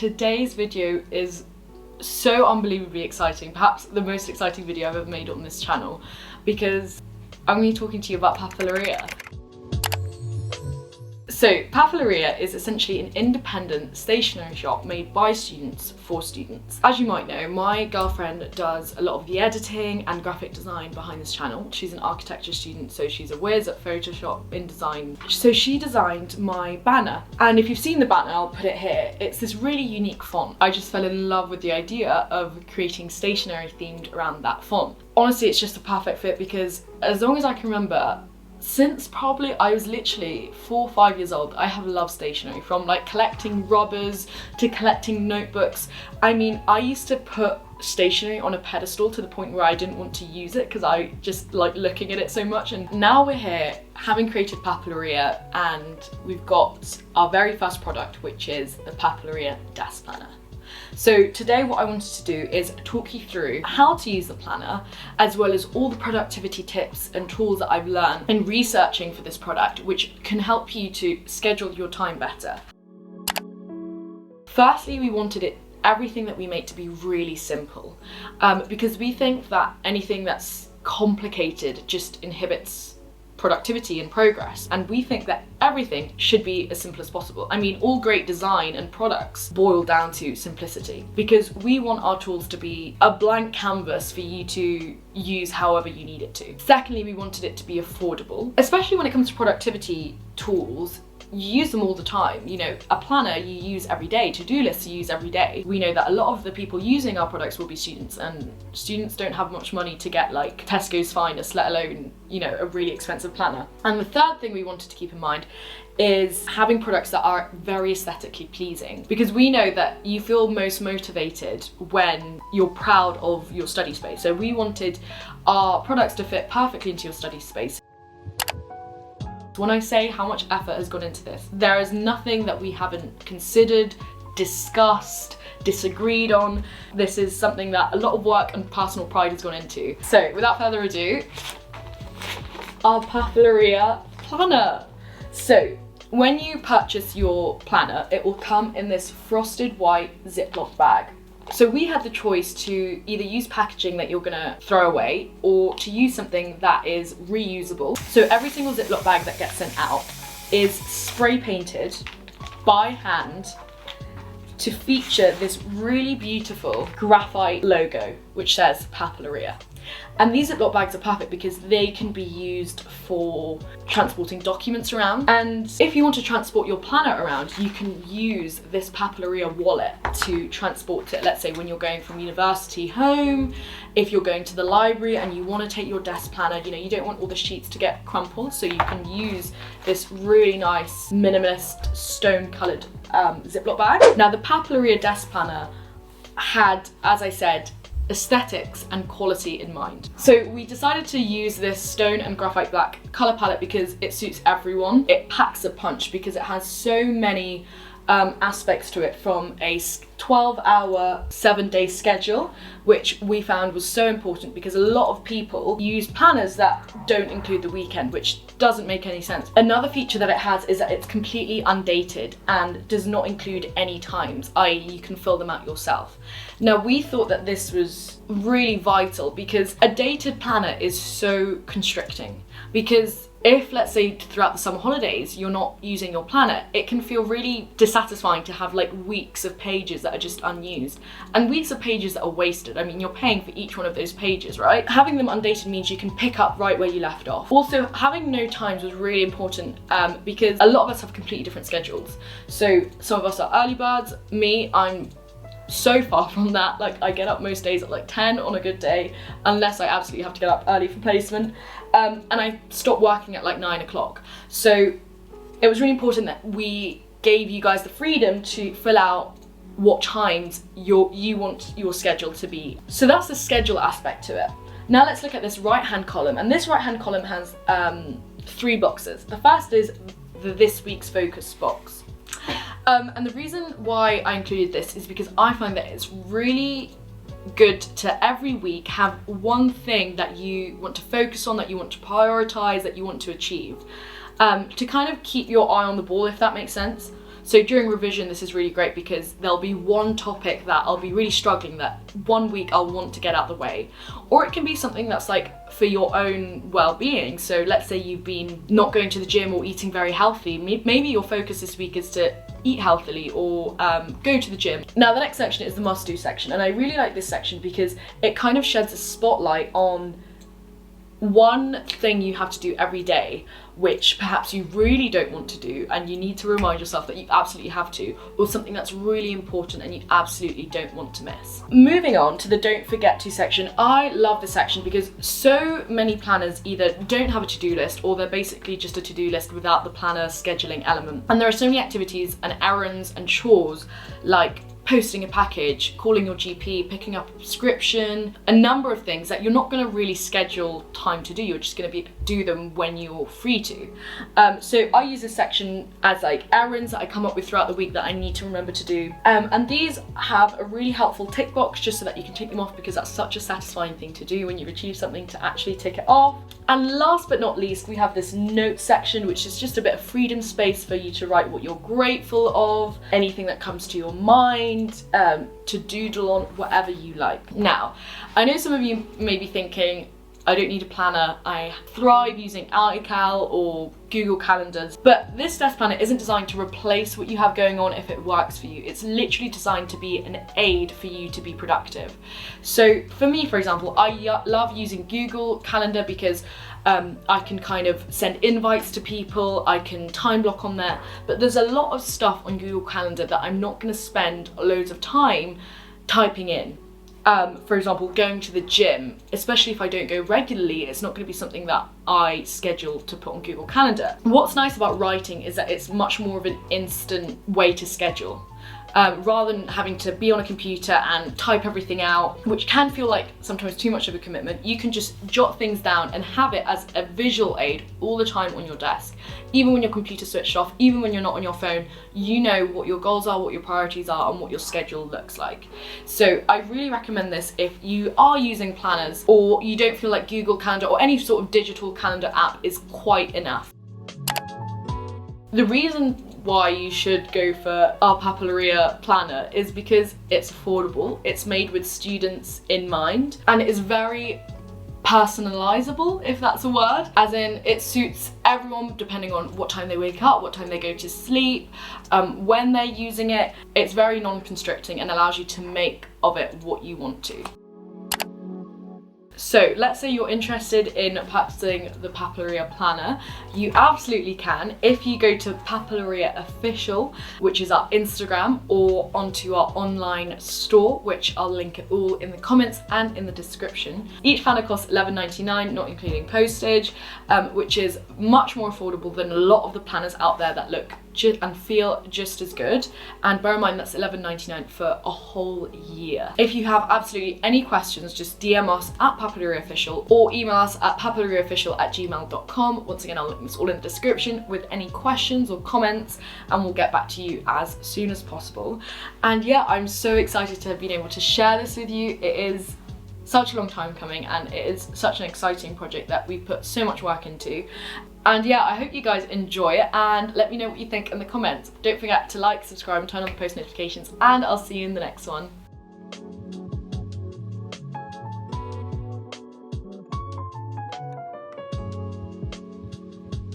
today's video is so unbelievably exciting, perhaps the most exciting video I've ever made on this channel, because I'm going to be talking to you about PAPELERIA. So PAPELERIA is essentially an independent stationery shop made by students for students. As you might know, my girlfriend does a lot of the editing and graphic design behind this channel. She's an architecture student, so she's a whiz at Photoshop in design. So she designed my banner, and if you've seen the banner, I'll put it here. It's this really unique font. I just fell in love with the idea of creating stationery themed around that font. Honestly, it's just a perfect fit because as long as I can remember, since probably I was literally 4 or 5 years old, I have loved stationery, from like collecting rubbers to collecting notebooks. I mean, I used to put stationery on a pedestal to the point where I didn't want to use it because I just like looking at it so much. And now we're here having created PAPELERIA, and we've got our very first product, which is the PAPELERIA desk planner. So today what I wanted to do is talk you through how to use the planner, as well as all the productivity tips and tools that I've learned in researching for this product, which can help you to schedule your time better. Firstly, we wanted everything that we make to be really simple, because we think that anything that's complicated just inhibits productivity and progress, and we think that everything should be as simple as possible. I mean, all great design and products boil down to simplicity, because we want our tools to be a blank canvas for you to use however you need it to. Secondly, we wanted it to be affordable, especially when it comes to productivity tools. You use them all the time. You know, a planner you use every day, to-do lists you use every day. We know that a lot of the people using our products will be students, and students don't have much money to get like Tesco's finest, let alone, you know, a really expensive planner. And the third thing we wanted to keep in mind is having products that are very aesthetically pleasing, because we know that you feel most motivated when you're proud of your study space. So we wanted our products to fit perfectly into your study space. When I say how much effort has gone into this, there is nothing that we haven't considered, discussed, disagreed on. This is something that a lot of work and personal pride has gone into. So without further ado, our PAPELERIA planner. So when you purchase your planner, it will come in this frosted white Ziploc bag. So we had the choice to either use packaging that you're gonna throw away, or to use something that is reusable. So every single Ziploc bag that gets sent out is spray painted by hand to feature this really beautiful graphite logo which says PAPELERIA. And these Ziploc bags are perfect because they can be used for transporting documents around. And if you want to transport your planner around, you can use this PAPELERIA wallet to transport it. Let's say when you're going from university home, if you're going to the library and you want to take your desk planner, you know, you don't want all the sheets to get crumpled, so you can use this really nice minimalist stone coloured Ziploc bag. Now the PAPELERIA desk planner had, as I said, aesthetics and quality in mind. So we decided to use this stone and graphite black colour palette because it suits everyone. It packs a punch because it has so many aspects to it, from a 12-hour, 7-day schedule, which we found was so important because a lot of people use planners that don't include the weekend, which doesn't make any sense. Another feature that it has is that it's completely undated and does not include any times, i.e. you can fill them out yourself. Now we thought that this was really vital because a dated planner is so constricting, because if, let's say, throughout the summer holidays you're not using your planner, it can feel really dissatisfying to have like weeks of pages that are just unused, and weeks of pages that are wasted. I mean, you're paying for each one of those pages, right? Having them undated means you can pick up right where you left off. Also, having no times was really important because a lot of us have completely different schedules. So some of us are early birds. Me, I'm so far from that. Like, I get up most days at like 10 on a good day, unless I absolutely have to get up early for placement, and I stop working at like 9 o'clock. So it was really important that we gave you guys the freedom to fill out what times you want your schedule to be. So that's the schedule aspect to it. Now let's look at this right hand column, and this right hand column has 3 boxes. The first is the this week's focus box. And the reason why I included this is because I find that it's really good to every week have one thing that you want to focus on, that you want to prioritize, that you want to achieve, to kind of keep your eye on the ball, if that makes sense. So during revision, this is really great because there'll be one topic that I'll be really struggling that one week I'll want to get out of the way. Or it can be something that's like for your own well-being. So let's say you've been not going to the gym or eating very healthy. Maybe your focus this week is to eat healthily or go to the gym. Now the next section is the must-do section, and I really like this section because it kind of sheds a spotlight on one thing you have to do every day, which perhaps you really don't want to do and you need to remind yourself that you absolutely have to, or something that's really important and you absolutely don't want to miss. Moving on to the don't forget to section. I love this section because so many planners either don't have a to-do list or they're basically just a to-do list without the planner scheduling element. And there are so many activities and errands and chores like posting a package, calling your GP, picking up a prescription, a number of things that you're not going to really schedule time to do. You're just going to do them when you're free to. So I use this section as like errands that I come up with throughout the week that I need to remember to do. And these have a really helpful tick box just so that you can tick them off, because that's such a satisfying thing to do when you've achieved something, to actually tick it off. And last but not least, we have this notes section, which is just a bit of freedom space for you to write what you're grateful of, anything that comes to your mind, to doodle on, whatever you like. Now, I know some of you may be thinking, I don't need a planner, I thrive using iCal or Google Calendars, but this desk planner isn't designed to replace what you have going on if it works for you. It's literally designed to be an aid for you to be productive. So for me, for example, I love using Google Calendar because I can kind of send invites to people, I can time block on there, but there's a lot of stuff on Google Calendar that I'm not going to spend loads of time typing in. For example, going to the gym, especially if I don't go regularly, it's not going to be something that I schedule to put on Google Calendar. What's nice about writing is that it's much more of an instant way to schedule. Rather than having to be on a computer and type everything out, which can feel like sometimes too much of a commitment, you can just jot things down and have it as a visual aid all the time on your desk. Even when your computer's switched off, even when you're not on your phone, you know what your goals are, what your priorities are, and what your schedule looks like. So I really recommend this if you are using planners or you don't feel like Google Calendar or any sort of digital calendar app is quite enough. The reason why you should go for our PAPELERIA planner is because it's affordable, it's made with students in mind, and it is very personalizable, if that's a word, as in it suits everyone depending on what time they wake up, what time they go to sleep, when they're using it. It's very non-constricting and allows you to make of it what you want to. So let's say you're interested in purchasing the PAPELERIA planner. You absolutely can if you go to PAPELERIA Official, which is our Instagram, or onto our online store, which I'll link it all in the comments and in the description. Each planner costs $11.99, not including postage, which is much more affordable than a lot of the planners out there that look and feel just as good. And bear in mind that's $11.99 for a whole year. If you have absolutely any questions, just DM us at PAPELERIA Official or email us at papeleriaofficial@gmail.com. Once again, I'll link this all in the description with any questions or comments, and we'll get back to you as soon as possible. And yeah, I'm so excited to have been able to share this with you. It is such a long time coming and it is such an exciting project that we put so much work into. And yeah, I hope you guys enjoy it and let me know what you think in the comments. Don't forget to like, subscribe and turn on the post notifications, and I'll see you in the next one.